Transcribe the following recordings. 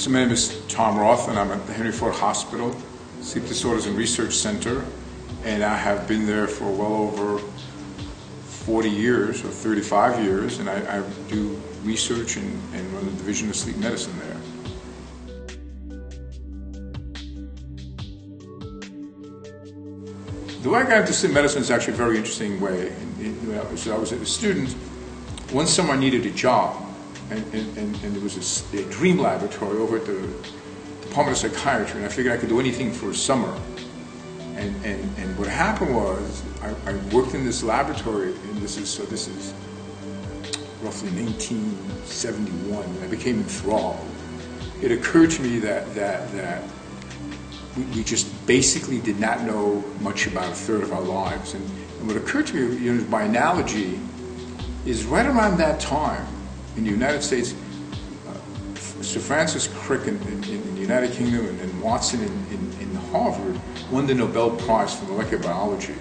So my name is Tom Roth, and I'm at the Henry Ford Hospital, Sleep Disorders and Research Center, and I have been there for well over 40 years, or 35 years, and I do research and run the division of sleep medicine there. The way I got into sleep medicine is actually a very interesting way. So I was a student. One summer I needed a job, and there was a dream laboratory over at the Department of Psychiatry, and I figured I could do anything for a summer. And what happened was I worked in this laboratory, and this is roughly 1971, and I became enthralled. It occurred to me that we just basically did not know much about a third of our lives. And what occurred to me, by analogy, is right around that time in the United States, Sir Francis Crick in the United Kingdom and Watson in Harvard won the Nobel Prize for molecular biology.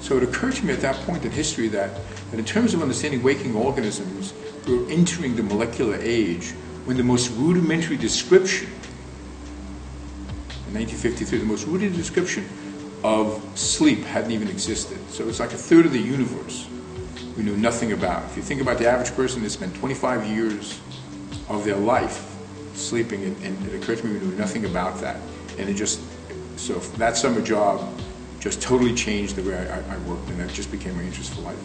So it occurred to me at that point in history that in terms of understanding waking organisms, we were entering the molecular age when the most rudimentary description, in 1953, the most rudimentary description of sleep hadn't even existed. So it's like a third of the universe we knew nothing about. If you think about the average person, they spent 25 years of their life sleeping, and it occurred to me we knew nothing about that. And so that summer job just totally changed the way I worked, and that just became my interest for life.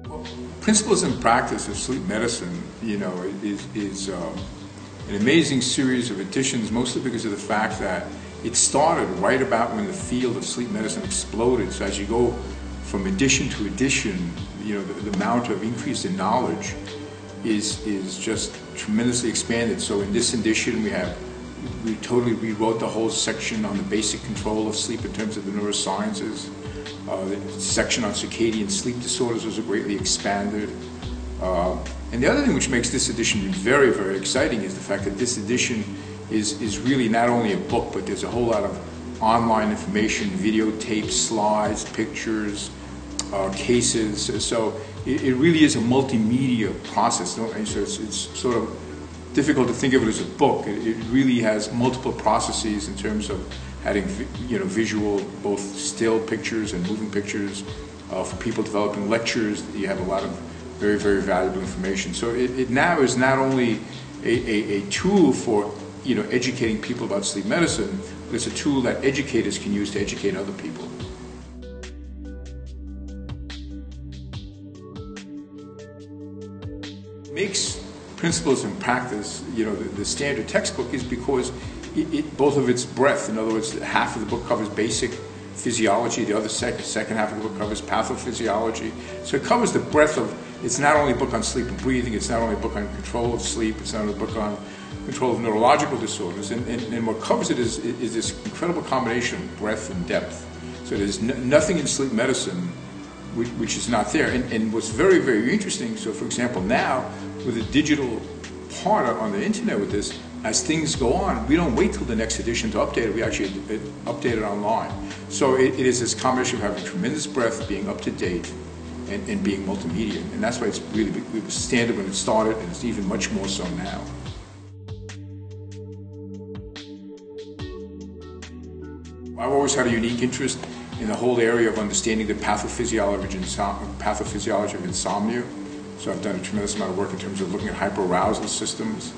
Well, principles and practice of sleep medicine, is an amazing series of additions, mostly because of the fact that it started right about when the field of sleep medicine exploded. So as you go from edition to edition, the amount of increase in knowledge is just tremendously expanded. So in this edition, we totally rewrote the whole section on the basic control of sleep in terms of the neurosciences. The section on circadian sleep disorders was greatly expanded. And the other thing which makes this edition very, very exciting is the fact that this edition is really not only a book, but there's a whole lot of online information, videotapes, slides, pictures, cases. So it really is a multimedia process. So it's sort of difficult to think of it as a book. It really has multiple processes in terms of having visual, both still pictures and moving pictures. For people developing lectures, you have a lot of very, very valuable information. So it now is not only a tool for educating people about sleep medicine, but it's a tool that educators can use to educate other people. What makes Principles in Practice, the standard textbook is because both of its breadth. In other words, half of the book covers basic physiology, the other second half of the book covers pathophysiology. So it covers the breadth of, it's not only a book on sleep and breathing, it's not only a book on control of sleep, it's not only a book on control of neurological disorders, and what covers it is this incredible combination of breadth and depth. So there's nothing in sleep medicine which is not there. And what's very, very interesting, so for example now, with a digital part on the internet with this, as things go on, we don't wait till the next edition to update it, we actually update it online. So it is this combination of having tremendous breadth, being up to date, and being multimedia. And that's why it was standard when it started, and it's even much more so now. I've always had a unique interest in the whole area of understanding the pathophysiology of insomnia. So I've done a tremendous amount of work in terms of looking at hyperarousal systems.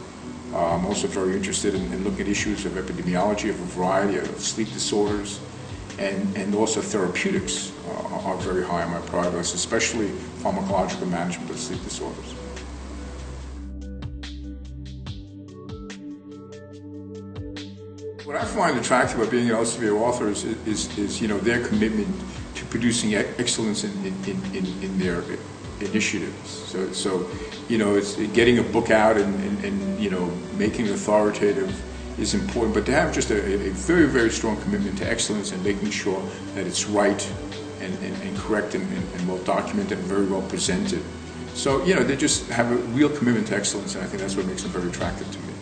I'm also very interested in looking at issues of epidemiology of a variety of sleep disorders, and also therapeutics are very high on my priority list, especially pharmacological management of sleep disorders. What I find attractive about being an Elsevier author is their commitment to producing excellence in their initiatives. So it's getting a book out and making it authoritative is important, but to have just a very, very strong commitment to excellence and making sure that it's right and correct and well documented and very well presented. So they just have a real commitment to excellence, and I think that's what makes them very attractive to me.